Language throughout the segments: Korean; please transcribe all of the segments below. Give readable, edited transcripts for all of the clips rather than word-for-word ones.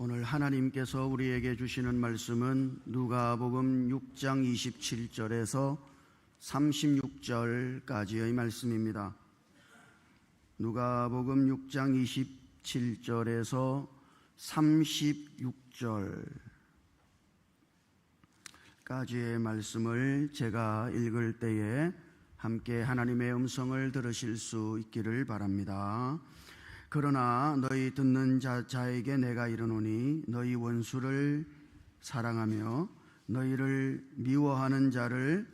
오늘 하나님께서 우리에게 주시는 말씀은 누가복음 6장 27절에서 36절까지의 말씀입니다. 누가복음 6장 27절에서 36절까지의 말씀을 제가 읽을 때에 함께 하나님의 음성을 들으실 수 있기를 바랍니다. 그러나 너희 듣는 자에게 내가 이르노니 너희 원수를 사랑하며 너희를 미워하는 자를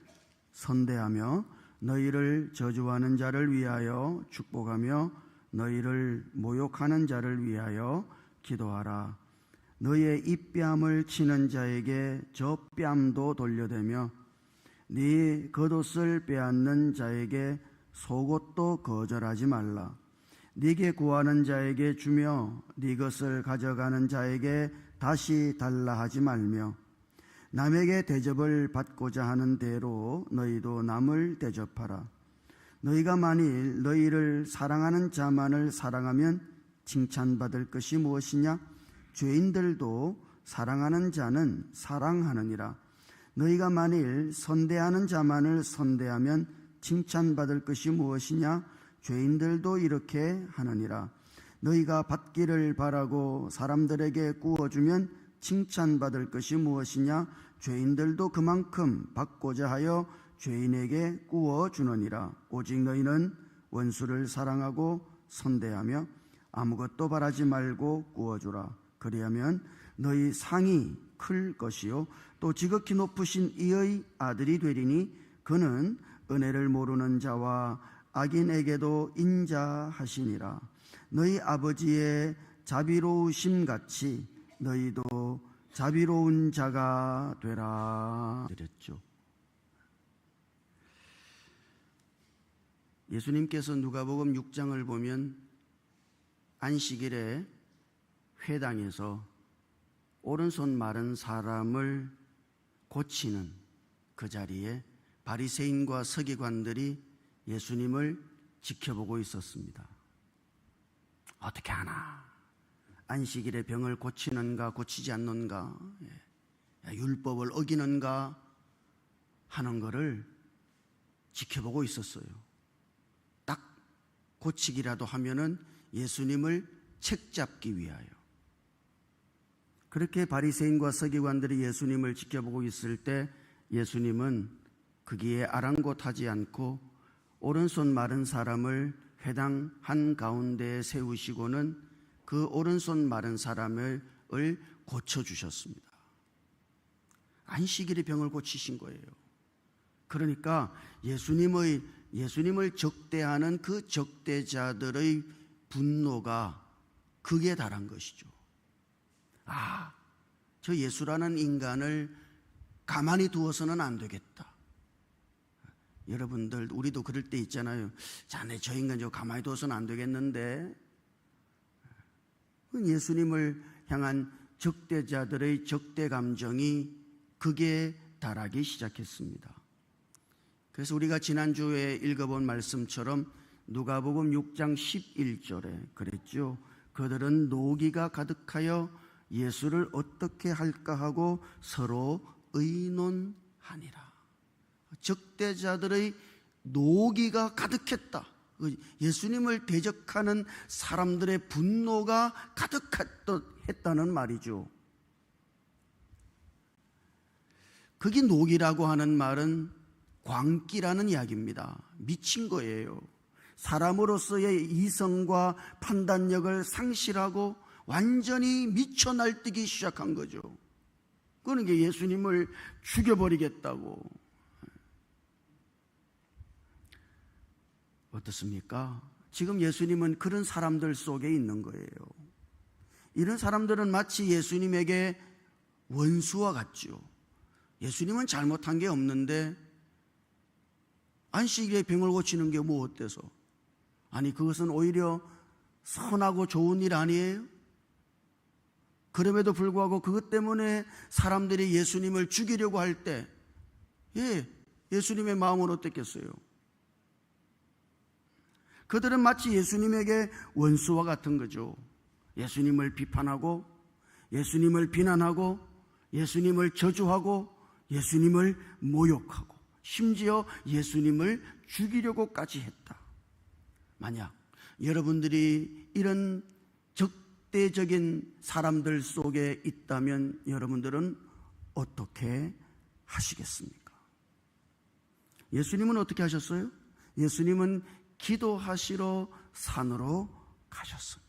선대하며 너희를 저주하는 자를 위하여 축복하며 너희를 모욕하는 자를 위하여 기도하라. 너희의 입뺨을 치는 자에게 저 뺨도 돌려대며 네 겉옷을 빼앗는 자에게 속옷도 거절하지 말라. 네게 구하는 자에게 주며 네 것을 가져가는 자에게 다시 달라 하지 말며 남에게 대접을 받고자 하는 대로 너희도 남을 대접하라. 너희가 만일 너희를 사랑하는 자만을 사랑하면 칭찬받을 것이 무엇이냐? 죄인들도 사랑하는 자는 사랑하느니라. 너희가 만일 선대하는 자만을 선대하면 칭찬받을 것이 무엇이냐? 죄인들도 이렇게 하느니라. 너희가 받기를 바라고 사람들에게 구워주면 칭찬받을 것이 무엇이냐? 죄인들도 그만큼 받고자 하여 죄인에게 구워주느니라. 오직 너희는 원수를 사랑하고 선대하며 아무것도 바라지 말고 구워주라. 그리하면 너희 상이 클 것이요 또 지극히 높으신 이의 아들이 되리니 그는 은혜를 모르는 자와 악인에게도 인자하시니라. 너희 아버지의 자비로우심같이 너희도 자비로운 자가 되라. 드렸죠. 예수님께서 누가복음 6장을 보면 안식일에 회당에서 오른손 마른 사람을 고치는 그 자리에 바리새인과 서기관들이 예수님을 지켜보고 있었습니다. 어떻게 하나? 안식일에 병을 고치는가 고치지 않는가? 율법을 어기는가 하는 것을 지켜보고 있었어요. 딱 고치기라도 하면은 예수님을 책잡기 위하여. 그렇게 바리새인과 서기관들이 예수님을 지켜보고 있을 때 예수님은 거기에 아랑곳하지 않고 오른손 마른 사람을 회당 한가운데에 세우시고는 그 오른손 마른 사람을 고쳐주셨습니다. 안식일에 병을 고치신 거예요. 그러니까 예수님을 적대하는 그 적대자들의 분노가 극에 달한 것이죠. 저 예수라는 인간을 가만히 두어서는 안 되겠다. 여러분들 우리도 그럴 때 있잖아요. 자네 저 인간 저 가만히 둬서는 안 되겠는데. 예수님을 향한 적대자들의 적대 감정이 극에 달하기 시작했습니다. 그래서 우리가 지난주에 읽어본 말씀처럼 누가복음 6장 11절에 그랬죠. 그들은 노기가 가득하여 예수를 어떻게 할까 하고 서로 의논하니라. 적대자들의 노기가 가득했다. 예수님을 대적하는 사람들의 분노가 가득했다는 말이죠. 거기 노기라고 하는 말은 광기라는 이야기입니다. 미친 거예요. 사람으로서의 이성과 판단력을 상실하고 완전히 미쳐 날뛰기 시작한 거죠. 그러니까 예수님을 죽여버리겠다고. 어떻습니까? 지금 예수님은 그런 사람들 속에 있는 거예요. 이런 사람들은 마치 예수님에게 원수와 같죠. 예수님은 잘못한 게 없는데 안식일에 병을 고치는 게 뭐 어때서? 아니 그것은 오히려 선하고 좋은 일 아니에요? 그럼에도 불구하고 그것 때문에 사람들이 예수님을 죽이려고 할 때 예수님의 마음은 어땠겠어요? 그들은 마치 예수님에게 원수와 같은 거죠. 예수님을 비판하고 예수님을 비난하고 예수님을 저주하고 예수님을 모욕하고 심지어 예수님을 죽이려고까지 했다. 만약 여러분들이 이런 적대적인 사람들 속에 있다면 여러분들은 어떻게 하시겠습니까? 예수님은 어떻게 하셨어요? 예수님은 기도하시러 산으로 가셨습니다.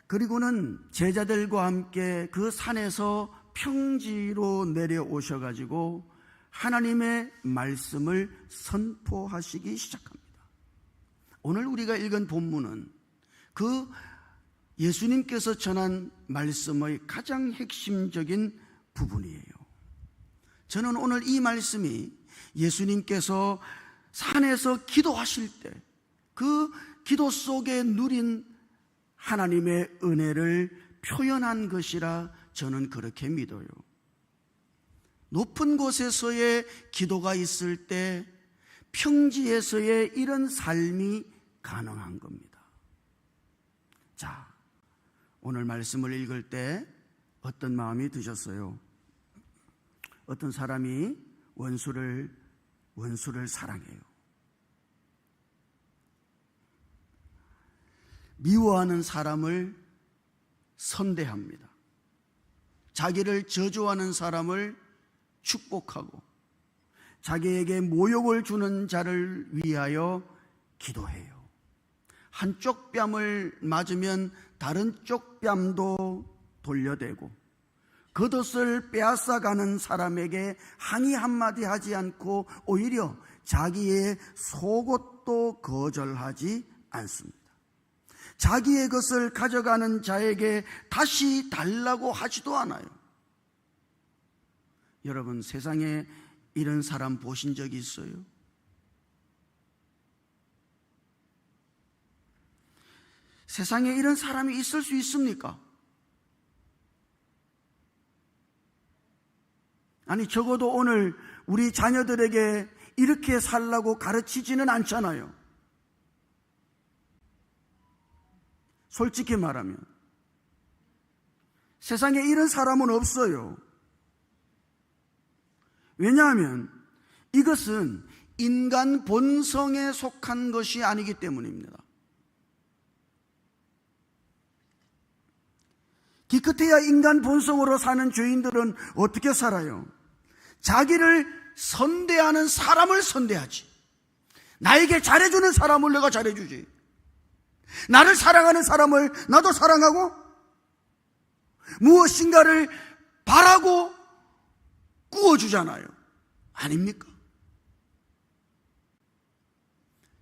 그리고는 제자들과 함께 그 산에서 평지로 내려오셔가지고 하나님의 말씀을 선포하시기 시작합니다. 오늘 우리가 읽은 본문은 그 예수님께서 전한 말씀의 가장 핵심적인 부분이에요. 저는 오늘 이 말씀이 예수님께서 산에서 기도하실 때 그 기도 속에 누린 하나님의 은혜를 표현한 것이라 저는 그렇게 믿어요. 높은 곳에서의 기도가 있을 때 평지에서의 이런 삶이 가능한 겁니다. 자, 오늘 말씀을 읽을 때 어떤 마음이 드셨어요? 어떤 사람이 원수를 사랑해요. 미워하는 사람을 선대합니다. 자기를 저주하는 사람을 축복하고 자기에게 모욕을 주는 자를 위하여 기도해요. 한쪽 뺨을 맞으면 다른 쪽 뺨도 돌려대고 겉옷을 빼앗아가는 사람에게 항의 한마디 하지 않고 오히려 자기의 속옷도 거절하지 않습니다. 자기의 것을 가져가는 자에게 다시 달라고 하지도 않아요. 여러분, 세상에 이런 사람 보신 적이 있어요? 세상에 이런 사람이 있을 수 있습니까? 아니, 적어도 오늘 우리 자녀들에게 이렇게 살라고 가르치지는 않잖아요. 솔직히 말하면 세상에 이런 사람은 없어요. 왜냐하면 이것은 인간 본성에 속한 것이 아니기 때문입니다. 기껏해야 인간 본성으로 사는 죄인들은 어떻게 살아요? 자기를 선대하는 사람을 선대하지. 나에게 잘해주는 사람을 내가 잘해주지. 나를 사랑하는 사람을 나도 사랑하고 무엇인가를 바라고 꾸어주잖아요. 아닙니까?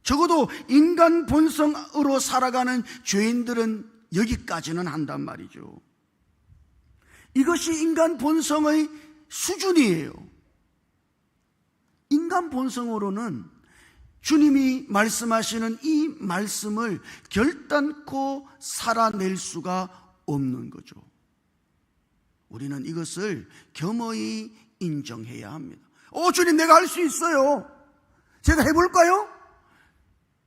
적어도 인간 본성으로 살아가는 죄인들은 여기까지는 한단 말이죠. 이것이 인간 본성의 수준이에요. 인간 본성으로는 주님이 말씀하시는 이 말씀을 결단코 살아낼 수가 없는 거죠. 우리는 이것을 겸허히 인정해야 합니다. 주님, 내가 할 수 있어요. 제가 해볼까요?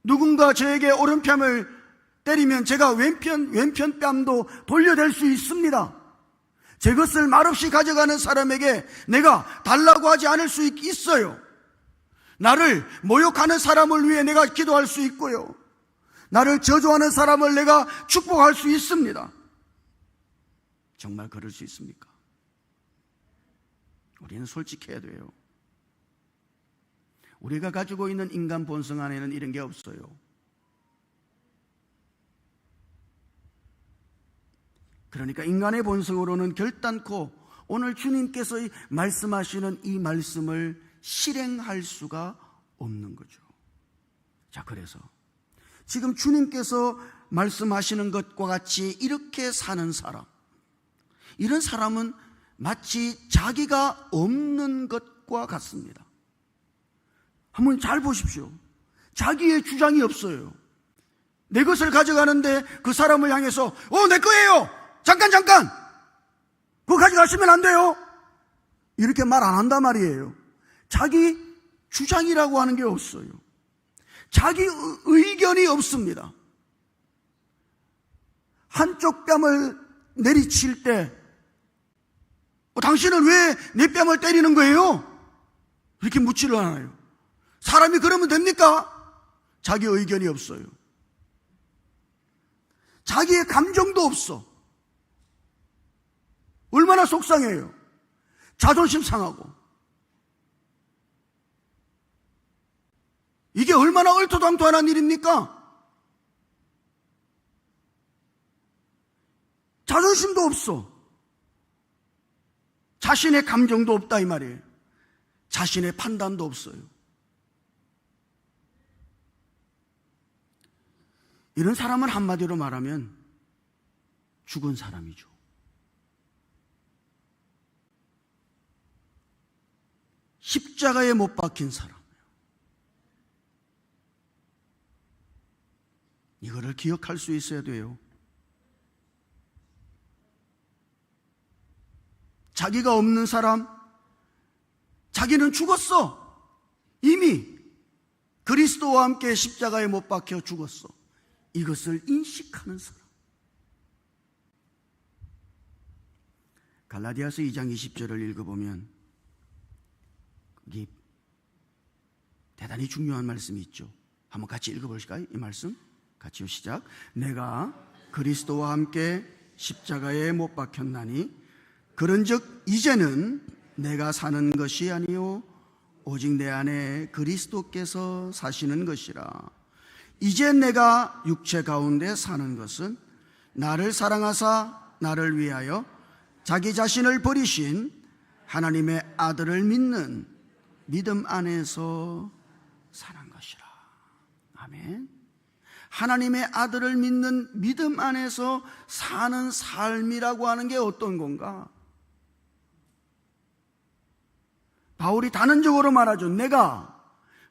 누군가 저에게 오른뺨을 때리면 제가 왼편 뺨도 돌려댈 수 있습니다. 제 것을 말없이 가져가는 사람에게 내가 달라고 하지 않을 수 있어요. 나를 모욕하는 사람을 위해 내가 기도할 수 있고요. 나를 저주하는 사람을 내가 축복할 수 있습니다. 정말 그럴 수 있습니까? 우리는 솔직해야 돼요. 우리가 가지고 있는 인간 본성 안에는 이런 게 없어요. 그러니까 인간의 본성으로는 결단코 오늘 주님께서 말씀하시는 이 말씀을 실행할 수가 없는 거죠. 자, 그래서 지금 주님께서 말씀하시는 것과 같이 이렇게 사는 사람, 이런 사람은 마치 자기가 없는 것과 같습니다. 한번 잘 보십시오. 자기의 주장이 없어요. 내 것을 가져가는데 그 사람을 향해서 내 거예요! 잠깐! 그거 가져가시면 안 돼요! 이렇게 말 안 한단 말이에요. 자기 주장이라고 하는 게 없어요. 자기 의견이 없습니다. 한쪽 뺨을 내리칠 때 당신은 왜 내 뺨을 때리는 거예요? 이렇게 묻지를 않아요. 사람이 그러면 됩니까? 자기 의견이 없어요. 자기의 감정도 없어. 얼마나 속상해요. 자존심 상하고. 이게 얼마나 얼토당토한 일입니까? 자존심도 없어. 자신의 감정도 없다 이 말이에요. 자신의 판단도 없어요. 이런 사람은 한마디로 말하면 죽은 사람이죠. 십자가에 못 박힌 사람. 이거를 기억할 수 있어야 돼요. 자기가 없는 사람, 자기는 죽었어. 이미 그리스도와 함께 십자가에 못 박혀 죽었어. 이것을 인식하는 사람. 갈라디아서 2장 20절을 읽어보면 거기 대단히 중요한 말씀이 있죠. 한번 같이 읽어보실까요? 이 말씀 같이요. 시작. 내가 그리스도와 함께 십자가에 못 박혔나니 그런즉 이제는 내가 사는 것이 아니요 오직 내 안에 그리스도께서 사시는 것이라. 이제 내가 육체 가운데 사는 것은 나를 사랑하사 나를 위하여 자기 자신을 버리신 하나님의 아들을 믿는 믿음 안에서 사는 것이라. 아멘. 하나님의 아들을 믿는 믿음 안에서 사는 삶이라고 하는 게 어떤 건가? 바울이 단언적으로 말하죠. 내가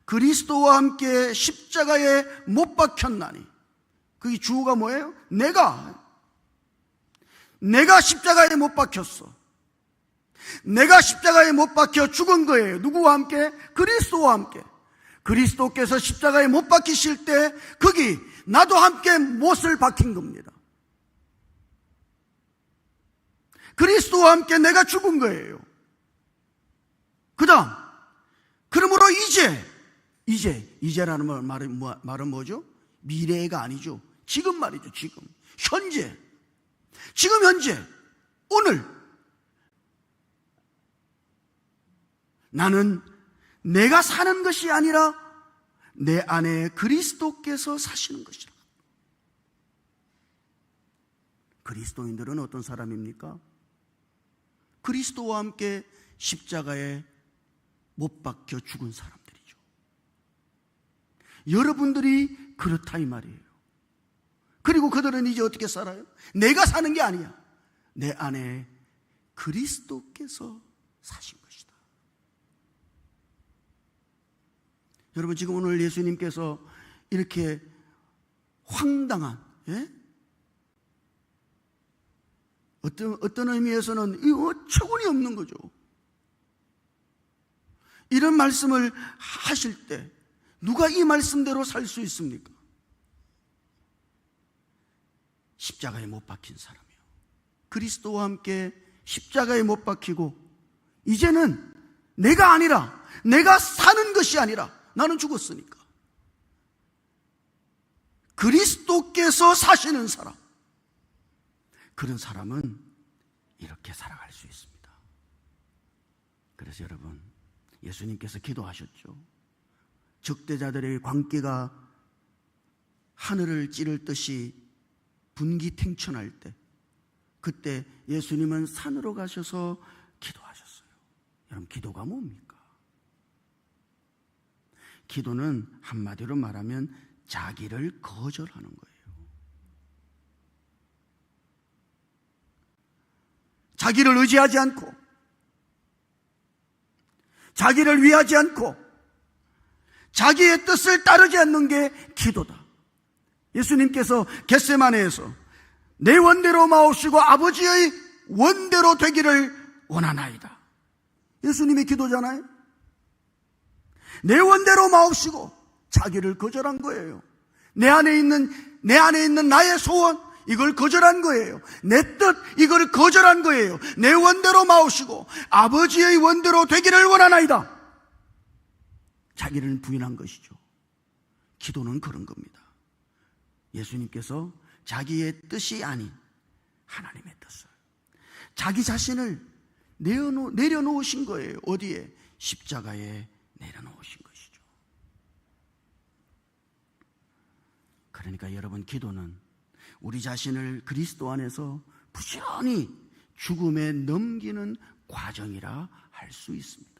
그리스도와 함께 십자가에 못 박혔나니. 그게 주어가 뭐예요? 내가 십자가에 못 박혔어. 내가 십자가에 못 박혀 죽은 거예요. 누구와 함께? 그리스도와 함께. 그리스도께서 십자가에 못 박히실 때 거기 나도 함께 못을 박힌 겁니다. 그리스도와 함께 내가 죽은 거예요. 그 다음, 그러므로 이제라는 말은 뭐죠? 미래가 아니죠. 지금 말이죠. 지금 현재, 오늘 나는 내가 사는 것이 아니라 내 안에 그리스도께서 사시는 것이라. 그리스도인들은 어떤 사람입니까? 그리스도와 함께 십자가에 못 박혀 죽은 사람들이죠. 여러분들이 그렇다 이 말이에요. 그리고 그들은 이제 어떻게 살아요? 내가 사는 게 아니야. 내 안에 그리스도께서 사신 것이다. 여러분, 지금 오늘 예수님께서 이렇게 황당한, 어떤 의미에서는 이거 어처구니 없는 거죠. 이런 말씀을 하실 때 누가 이 말씀대로 살 수 있습니까? 십자가에 못 박힌 사람이요. 그리스도와 함께 십자가에 못 박히고 이제는 내가 아니라, 내가 사는 것이 아니라, 나는 죽었으니까 그리스도께서 사시는 사람, 그런 사람은 이렇게 살아갈 수 있습니다. 그래서 여러분, 예수님께서 기도하셨죠. 적대자들의 광기가 하늘을 찌를 듯이 분기탱천할 때, 그때 예수님은 산으로 가셔서 기도하셨어요. 여러분, 기도가 뭡니까? 기도는 한마디로 말하면 자기를 거절하는 거예요. 자기를 의지하지 않고, 자기를 위하지 않고, 자기의 뜻을 따르지 않는 게 기도다. 예수님께서 겟세마네에서 내 원대로 마옵시고 아버지의 원대로 되기를 원하나이다. 예수님의 기도잖아요. 내 원대로 마옵시고 자기를 거절한 거예요. 내 안에 있는 나의 소원, 이걸 거절한 거예요. 내 뜻 이걸 거절한 거예요. 내 원대로 마오시고 아버지의 원대로 되기를 원하나이다. 자기를 부인한 것이죠. 기도는 그런 겁니다. 예수님께서 자기의 뜻이 아닌 하나님의 뜻을, 자기 자신을 내려놓으신 거예요. 어디에? 십자가에 내려놓으신 것이죠. 그러니까 여러분, 기도는 우리 자신을 그리스도 안에서 부지런히 죽음에 넘기는 과정이라 할 수 있습니다.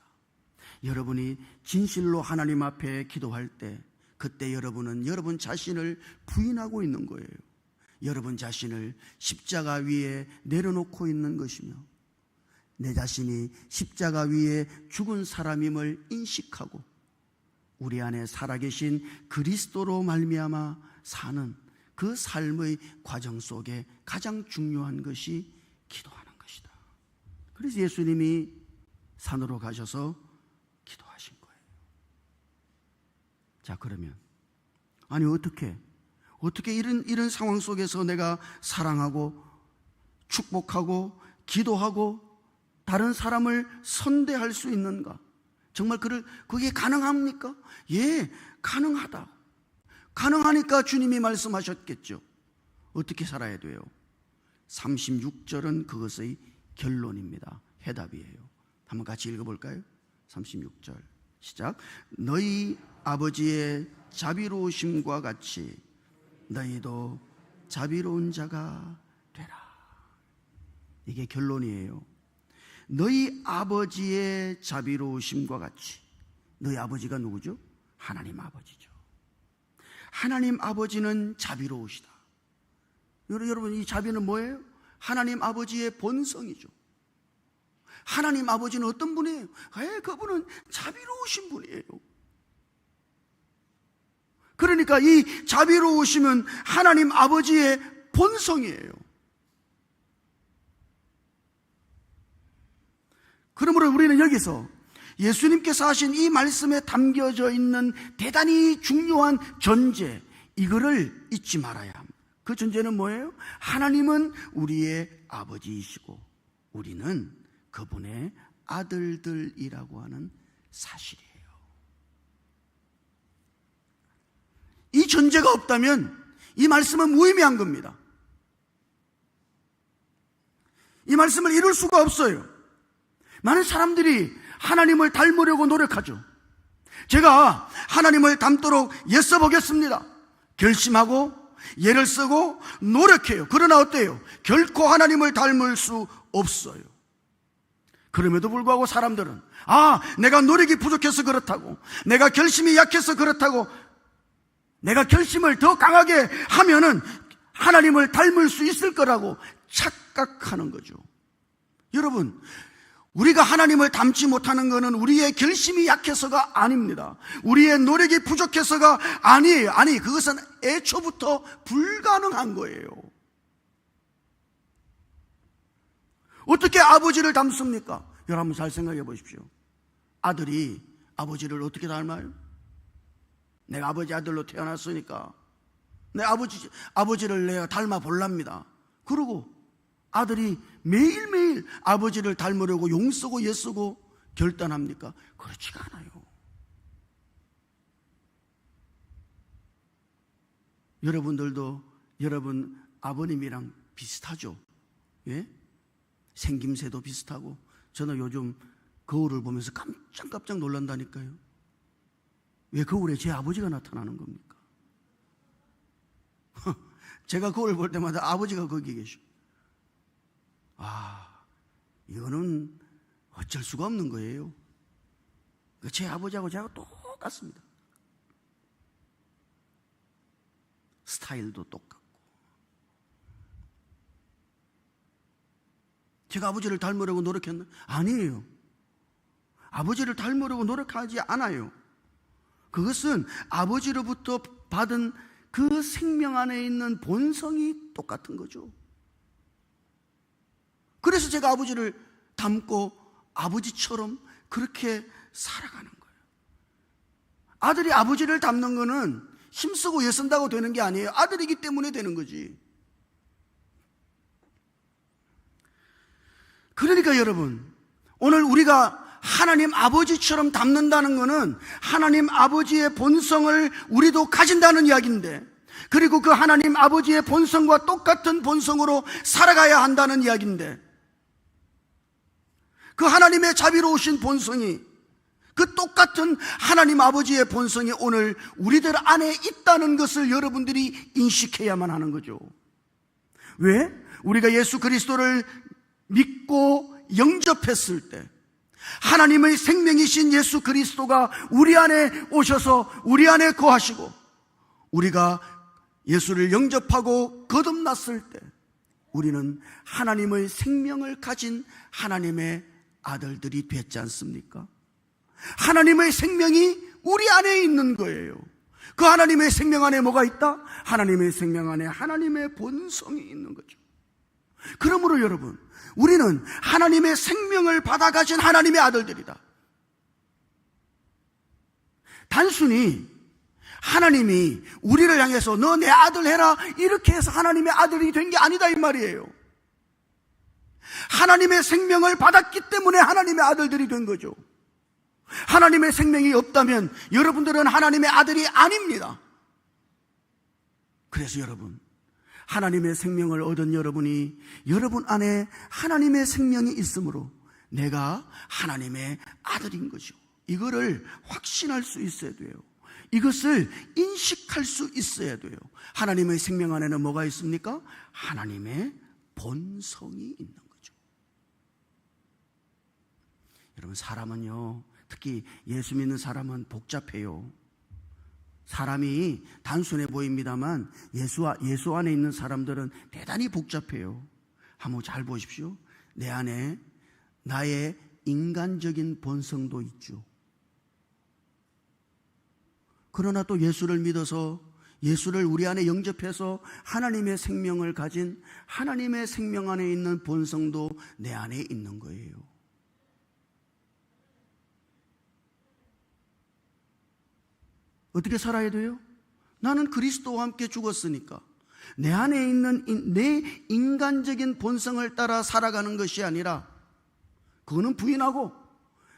여러분이 진실로 하나님 앞에 기도할 때, 그때 여러분은 여러분 자신을 부인하고 있는 거예요. 여러분 자신을 십자가 위에 내려놓고 있는 것이며, 내 자신이 십자가 위에 죽은 사람임을 인식하고 우리 안에 살아계신 그리스도로 말미암아 사는 그 삶의 과정 속에 가장 중요한 것이 기도하는 것이다. 그래서 예수님이 산으로 가셔서 기도하신 거예요. 자, 그러면 아니 어떻게 이런 상황 속에서 내가 사랑하고 축복하고 기도하고 다른 사람을 선대할 수 있는가? 정말 그게 가능합니까? 예, 가능하다. 가능하니까 주님이 말씀하셨겠죠. 어떻게 살아야 돼요? 36절은 그것의 결론입니다. 해답이에요. 한번 같이 읽어볼까요? 36절 시작. 너희 아버지의 자비로우심과 같이 너희도 자비로운 자가 되라. 이게 결론이에요. 너희 아버지의 자비로우심과 같이. 너희 아버지가 누구죠? 하나님 아버지죠. 하나님 아버지는 자비로우시다. 여러분, 이 자비는 뭐예요? 하나님 아버지의 본성이죠. 하나님 아버지는 어떤 분이에요? 그분은 자비로우신 분이에요. 그러니까 이 자비로우심은 하나님 아버지의 본성이에요. 그러므로 우리는 여기서 예수님께서 하신 이 말씀에 담겨져 있는 대단히 중요한 전제, 이거를 잊지 말아야 합니다. 그 전제는 뭐예요? 하나님은 우리의 아버지이시고 우리는 그분의 아들들이라고 하는 사실이에요. 이 전제가 없다면 이 말씀은 무의미한 겁니다. 이 말씀을 이룰 수가 없어요. 많은 사람들이 하나님을 닮으려고 노력하죠. 제가 하나님을 닮도록 애써보겠습니다. 결심하고 예를 쓰고 노력해요. 그러나 어때요? 결코 하나님을 닮을 수 없어요. 그럼에도 불구하고 사람들은 내가 노력이 부족해서 그렇다고, 내가 결심이 약해서 그렇다고, 내가 결심을 더 강하게 하면은 하나님을 닮을 수 있을 거라고 착각하는 거죠. 여러분, 우리가 하나님을 닮지 못하는 것은 우리의 결심이 약해서가 아닙니다. 우리의 노력이 부족해서가 아니에요. 아니, 그것은 애초부터 불가능한 거예요. 어떻게 아버지를 닮습니까? 여러분 잘 생각해 보십시오. 아들이 아버지를 어떻게 닮아요? 내가 아버지 아들로 태어났으니까 내 아버지를 내가 닮아 볼랍니다. 그러고 아들이 매일매일 아버지를 닮으려고 용쓰고 애쓰고 결단합니까? 그렇지가 않아요. 여러분들도 여러분 아버님이랑 비슷하죠? 예? 생김새도 비슷하고. 저는 요즘 거울을 보면서 깜짝깜짝 놀란다니까요. 왜 거울에 제 아버지가 나타나는 겁니까? 제가 거울 볼 때마다 아버지가 거기 계셔. 이거는 어쩔 수가 없는 거예요. 제 아버지하고 제가 똑같습니다. 스타일도 똑같고. 제가 아버지를 닮으려고 노력했나? 아니에요. 아버지를 닮으려고 노력하지 않아요. 그것은 아버지로부터 받은 그 생명 안에 있는 본성이 똑같은 거죠. 그래서 제가 아버지를 닮고 아버지처럼 그렇게 살아가는 거예요. 아들이 아버지를 닮는 거는 힘쓰고 애쓴다고 되는 게 아니에요. 아들이기 때문에 되는 거지. 그러니까 여러분, 오늘 우리가 하나님 아버지처럼 닮는다는 것은 하나님 아버지의 본성을 우리도 가진다는 이야기인데, 그리고 그 하나님 아버지의 본성과 똑같은 본성으로 살아가야 한다는 이야기인데, 그 하나님의 자비로우신 본성이, 그 똑같은 하나님 아버지의 본성이 오늘 우리들 안에 있다는 것을 여러분들이 인식해야만 하는 거죠. 왜? 우리가 예수 그리스도를 믿고 영접했을 때 하나님의 생명이신 예수 그리스도가 우리 안에 오셔서 우리 안에 거하시고, 우리가 예수를 영접하고 거듭났을 때 우리는 하나님의 생명을 가진 하나님의 아들들이 됐지 않습니까? 하나님의 생명이 우리 안에 있는 거예요. 그 하나님의 생명 안에 뭐가 있다? 하나님의 생명 안에 하나님의 본성이 있는 거죠. 그러므로 여러분, 우리는 하나님의 생명을 받아 가진 하나님의 아들들이다. 단순히 하나님이 우리를 향해서 너 내 아들 해라 이렇게 해서 하나님의 아들이 된 게 아니다 이 말이에요. 하나님의 생명을 받았기 때문에 하나님의 아들들이 된 거죠. 하나님의 생명이 없다면 여러분들은 하나님의 아들이 아닙니다. 그래서 여러분, 하나님의 생명을 얻은 여러분이 여러분 안에 하나님의 생명이 있으므로 내가 하나님의 아들인 거죠. 이거를 확신할 수 있어야 돼요. 이것을 인식할 수 있어야 돼요. 하나님의 생명 안에는 뭐가 있습니까? 하나님의 본성이 있는 거죠. 여러분, 사람은요, 특히 예수 믿는 사람은 복잡해요. 사람이 단순해 보입니다만 예수 안에 있는 사람들은 대단히 복잡해요. 한번 잘 보십시오. 내 안에 나의 인간적인 본성도 있죠. 그러나 또 예수를 믿어서 예수를 우리 안에 영접해서 하나님의 생명을 가진 하나님의 생명 안에 있는 본성도 내 안에 있는 거예요. 어떻게 살아야 돼요? 나는 그리스도와 함께 죽었으니까 내 안에 있는 내 인간적인 본성을 따라 살아가는 것이 아니라, 그거는 부인하고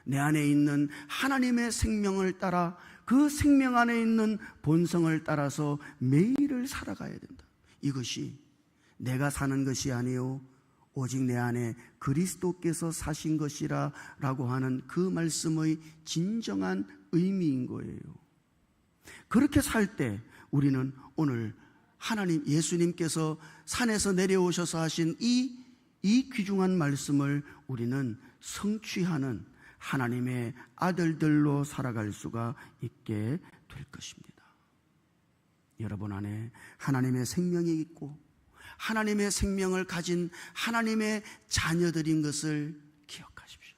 내 안에 있는 하나님의 생명을 따라, 그 생명 안에 있는 본성을 따라서 매일을 살아가야 된다. 이것이 내가 사는 것이 아니요 오직 내 안에 그리스도께서 사신 것이라 라고 하는 그 말씀의 진정한 의미인 거예요. 그렇게 살 때 우리는 오늘 하나님, 예수님께서 산에서 내려오셔서 하신 이 귀중한 말씀을 우리는 성취하는 하나님의 아들들로 살아갈 수가 있게 될 것입니다. 여러분 안에 하나님의 생명이 있고 하나님의 생명을 가진 하나님의 자녀들인 것을 기억하십시오.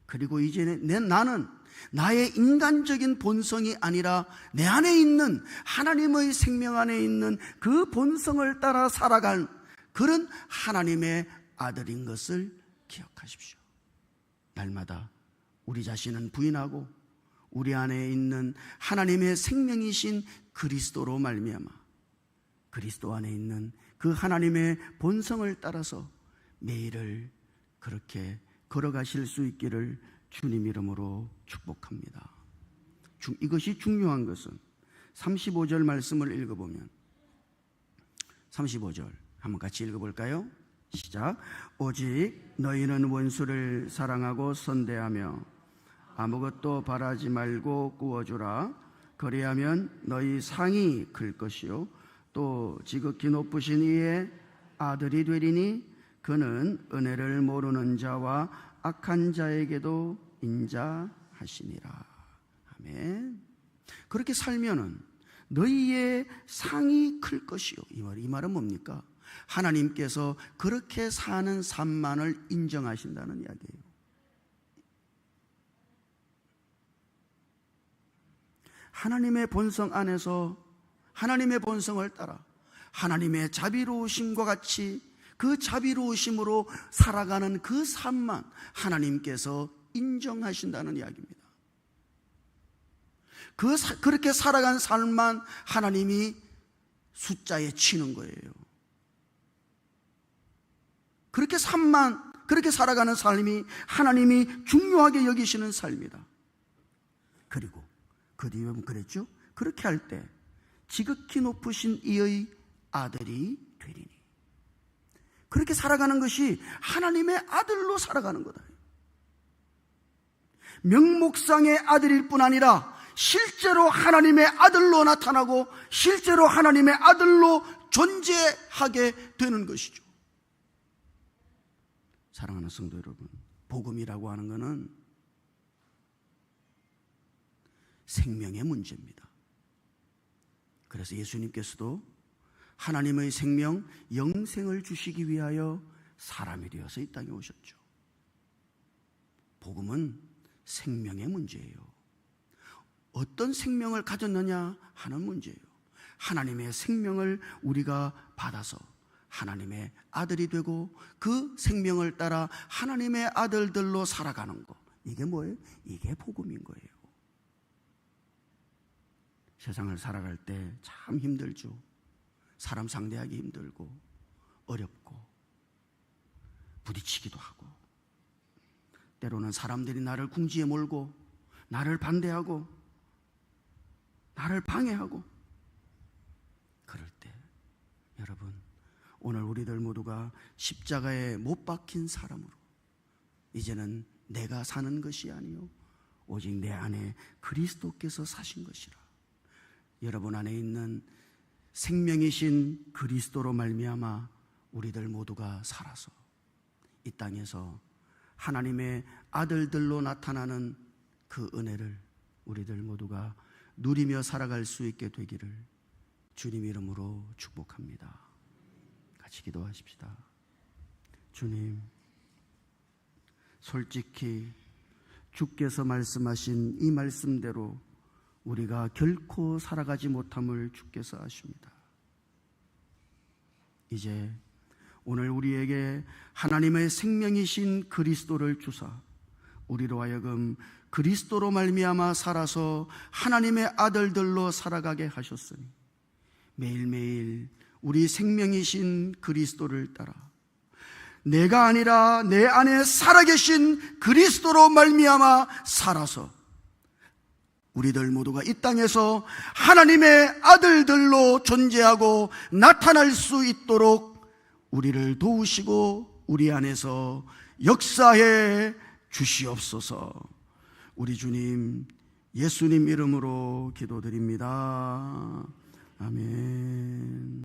그리고 이제는 나는 나의 인간적인 본성이 아니라 내 안에 있는 하나님의 생명 안에 있는 그 본성을 따라 살아간 그런 하나님의 아들인 것을 기억하십시오. 날마다 우리 자신은 부인하고 우리 안에 있는 하나님의 생명이신 그리스도로 말미암아 그리스도 안에 있는 그 하나님의 본성을 따라서 매일을 그렇게 걸어가실 수 있기를 주님 이름으로 축복합니다. 이것이 중요한 것은 35절 말씀을 읽어보면, 35절 한번 같이 읽어볼까요? 시작. 오직 너희는 원수를 사랑하고 선대하며 아무것도 바라지 말고 구워주라. 그리하면 너희 상이 클 것이요 또 지극히 높으신 이의 아들이 되리니 그는 은혜를 모르는 자와 악한 자에게도 인자하시니라. 아멘. 그렇게 살면은 너희의 상이 클 것이요. 이 말은 뭡니까? 하나님께서 그렇게 사는 삶만을 인정하신다는 이야기예요. 하나님의 본성 안에서 하나님의 본성을 따라 하나님의 자비로우심과 같이 그 자비로우심으로 살아가는 그 삶만 하나님께서 인정하신다는 이야기입니다. 그렇게 살아간 삶만 하나님이 숫자에 치는 거예요. 그렇게 삶만 그렇게 살아가는 삶이 하나님이 중요하게 여기시는 삶이다. 그리고 그 뒤에 그랬죠. 그렇게 할 때 지극히 높으신 이의 아들이 되리니. 그렇게 살아가는 것이 하나님의 아들로 살아가는 거다. 명목상의 아들일 뿐 아니라 실제로 하나님의 아들로 나타나고 실제로 하나님의 아들로 존재하게 되는 것이죠. 사랑하는 성도 여러분, 복음이라고 하는 것은 생명의 문제입니다. 그래서 예수님께서도 하나님의 생명, 영생을 주시기 위하여 사람이 되어서 이 땅에 오셨죠. 복음은 생명의 문제예요. 어떤 생명을 가졌느냐 하는 문제예요. 하나님의 생명을 우리가 받아서 하나님의 아들이 되고 그 생명을 따라 하나님의 아들들로 살아가는 것, 이게 뭐예요? 이게 복음인 거예요. 세상을 살아갈 때 참 힘들죠. 사람 상대하기 힘들고 어렵고 부딪히기도 하고, 때로는 사람들이 나를 궁지에 몰고 나를 반대하고 나를 방해하고, 그럴 때 여러분, 오늘 우리들 모두가 십자가에 못 박힌 사람으로 이제는 내가 사는 것이 아니요 오직 내 안에 그리스도께서 사신 것이라. 여러분 안에 있는 생명이신 그리스도로 말미암아 우리들 모두가 살아서 이 땅에서 하나님의 아들들로 나타나는 그 은혜를 우리들 모두가 누리며 살아갈 수 있게 되기를 주님 이름으로 축복합니다. 같이 기도하십시다. 주님, 솔직히 주께서 말씀하신 이 말씀대로 우리가 결코 살아가지 못함을 주께서 아십니다. 이제 오늘 우리에게 하나님의 생명이신 그리스도를 주사 우리로 하여금 그리스도로 말미암아 살아서 하나님의 아들들로 살아가게 하셨으니 매일매일 우리 생명이신 그리스도를 따라 내가 아니라 내 안에 살아계신 그리스도로 말미암아 살아서 우리들 모두가 이 땅에서 하나님의 아들들로 존재하고 나타날 수 있도록 우리를 도우시고 우리 안에서 역사해 주시옵소서. 우리 주님 예수님 이름으로 기도드립니다. 아멘.